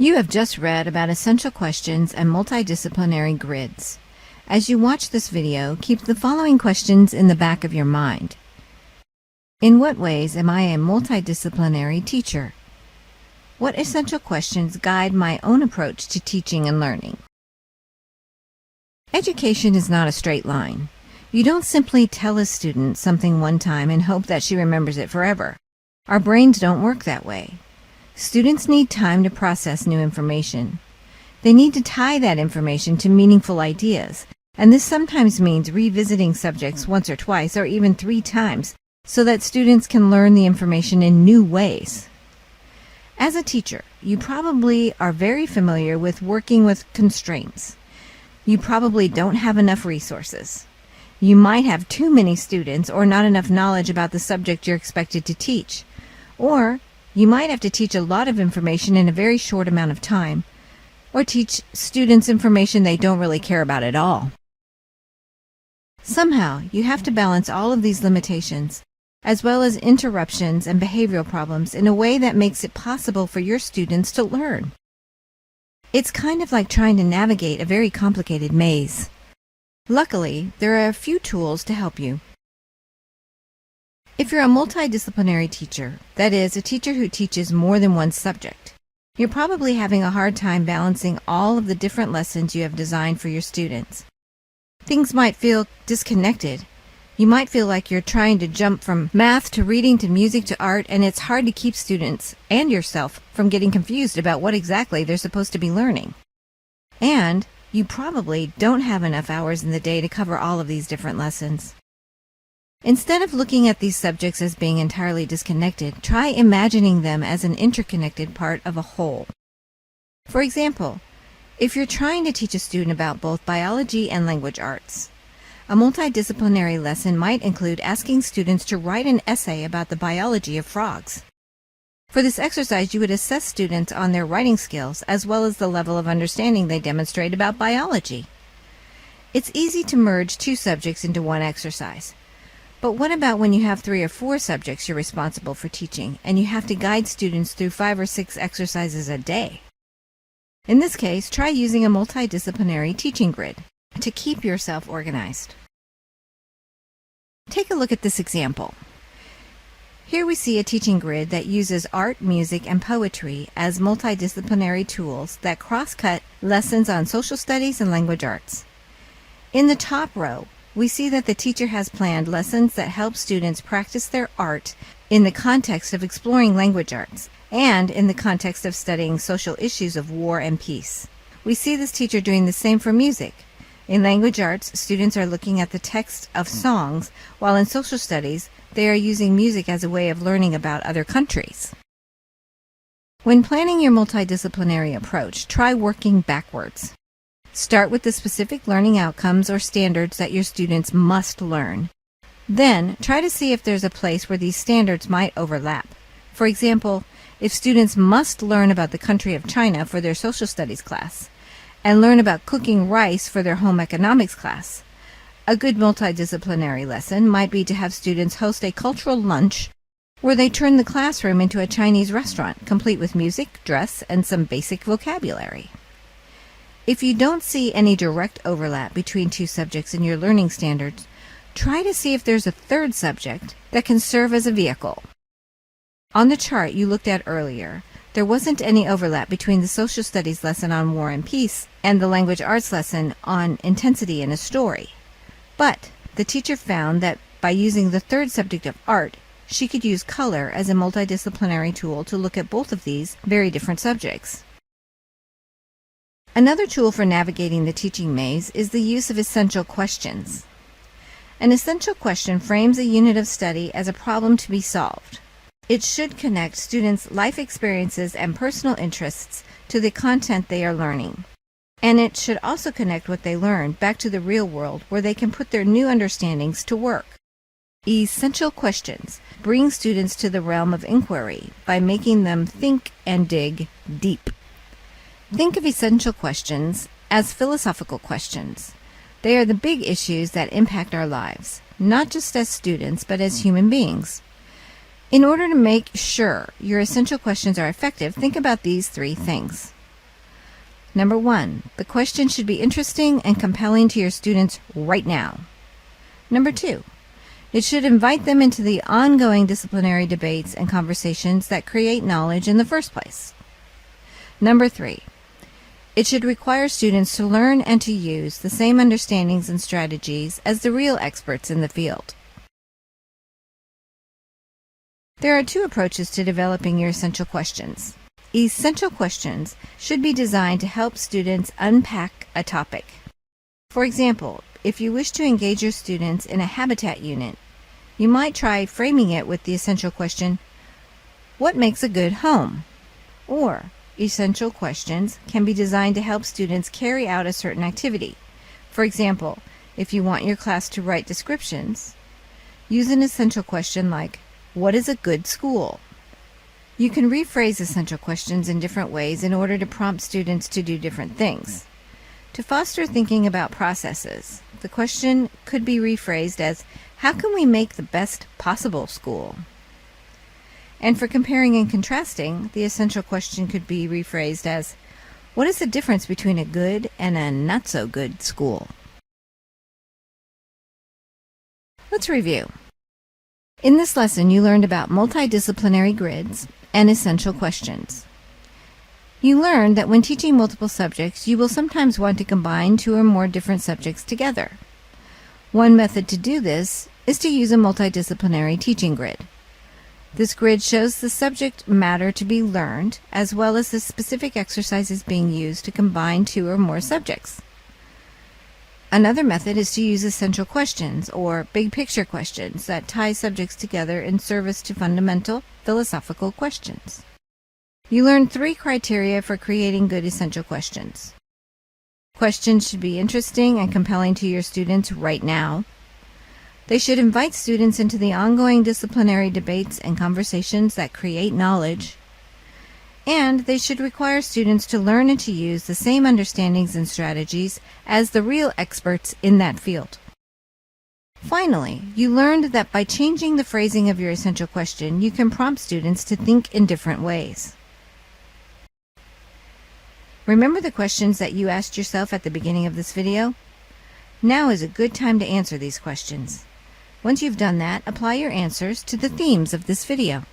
You have just read about essential questions and multidisciplinary grids. As you watch this video, keep the following questions in the back of your mind. In what ways am I a multidisciplinary teacher? What essential questions guide my own approach to teaching and learning? Education is not a straight line. You don't simply tell a student something one time and hope that she remembers it forever. Our brains don't work that way. Students need time to process new information. They need to tie that information to meaningful ideas, and this sometimes means revisiting subjects once or twice or even 3 times so that students can learn the information in new ways. As a teacher, you probably are very familiar with working with constraints. You probably don't have enough resources. You might have too many students or not enough knowledge about the subject you're expected to teach. Or you might have to teach a lot of information in a very short amount of time, or teach students information they don't really care about at all. Somehow, you have to balance all of these limitations, as well as interruptions and behavioral problems, in a way that makes it possible for your students to learn. It's kind of like trying to navigate a very complicated maze. Luckily, there are a few tools to help you. If you're a multidisciplinary teacher, that is, a teacher who teaches more than one subject, you're probably having a hard time balancing all of the different lessons you have designed for your students. Things might feel disconnected. You might feel like you're trying to jump from math to reading to music to art, and it's hard to keep students and yourself from getting confused about what exactly they're supposed to be learning. And you probably don't have enough hours in the day to cover all of these different lessons. Instead of looking at these subjects as being entirely disconnected, try imagining them as an interconnected part of a whole. For example, if you're trying to teach a student about both biology and language arts, a multidisciplinary lesson might include asking students to write an essay about the biology of frogs. For this exercise, you would assess students on their writing skills as well as the level of understanding they demonstrate about biology. It's easy to merge 2 subjects into one exercise. But what about when you have 3 or 4 subjects you're responsible for teaching, and you have to guide students through 5 or 6 exercises a day? In this case, try using a multidisciplinary teaching grid to keep yourself organized. Take a look at this example. Here we see a teaching grid that uses art, music, and poetry as multidisciplinary tools that cross-cut lessons on social studies and language arts. In the top row, we see that the teacher has planned lessons that help students practice their art in the context of exploring language arts and in the context of studying social issues of war and peace. We see this teacher doing the same for music. In language arts, students are looking at the text of songs, while in social studies, they are using music as a way of learning about other countries. When planning your multidisciplinary approach, try working backwards. Start with the specific learning outcomes or standards that your students must learn. Then, try to see if there's a place where these standards might overlap. For example, if students must learn about the country of China for their social studies class, and learn about cooking rice for their home economics class, a good multidisciplinary lesson might be to have students host a cultural lunch where they turn the classroom into a Chinese restaurant, complete with music, dress, and some basic vocabulary. If you don't see any direct overlap between 2 subjects in your learning standards, try to see if there's a 3rd subject that can serve as a vehicle. On the chart you looked at earlier, there wasn't any overlap between the social studies lesson on war and peace and the language arts lesson on intensity in a story. But the teacher found that by using the 3rd subject of art, she could use color as a multidisciplinary tool to look at both of these very different subjects. Another tool for navigating the teaching maze is the use of essential questions. An essential question frames a unit of study as a problem to be solved. It should connect students' life experiences and personal interests to the content they are learning. And it should also connect what they learn back to the real world where they can put their new understandings to work. Essential questions bring students to the realm of inquiry by making them think and dig deep. Think of essential questions as philosophical questions. They are the big issues that impact our lives, not just as students, but as human beings. In order to make sure your essential questions are effective, think about these 3 things. Number 1, the question should be interesting and compelling to your students right now. Number 2, it should invite them into the ongoing disciplinary debates and conversations that create knowledge in the first place. Number 3, it should require students to learn and to use the same understandings and strategies as the real experts in the field. There are 2 approaches to developing your essential questions. Essential questions should be designed to help students unpack a topic. For example, if you wish to engage your students in a habitat unit, you might try framing it with the essential question, what makes a good home? Or, essential questions can be designed to help students carry out a certain activity. For example, if you want your class to write descriptions, use an essential question like, what is a good school? You can rephrase essential questions in different ways in order to prompt students to do different things. To foster thinking about processes, the question could be rephrased as, how can we make the best possible school? And for comparing and contrasting, the essential question could be rephrased as, what is the difference between a good and a not-so-good school? Let's review. In this lesson, you learned about multidisciplinary grids and essential questions. You learned that when teaching multiple subjects, you will sometimes want to combine 2 or more different subjects together. One method to do this is to use a multidisciplinary teaching grid. This grid shows the subject matter to be learned, as well as the specific exercises being used to combine 2 or more subjects. Another method is to use essential questions, or big picture questions, that tie subjects together in service to fundamental philosophical questions. You learned 3 criteria for creating good essential questions. Questions should be interesting and compelling to your students right now. They should invite students into the ongoing disciplinary debates and conversations that create knowledge. And they should require students to learn and to use the same understandings and strategies as the real experts in that field. Finally, you learned that by changing the phrasing of your essential question, you can prompt students to think in different ways. Remember the questions that you asked yourself at the beginning of this video? Now is a good time to answer these questions. Once you've done that, apply your answers to the themes of this video.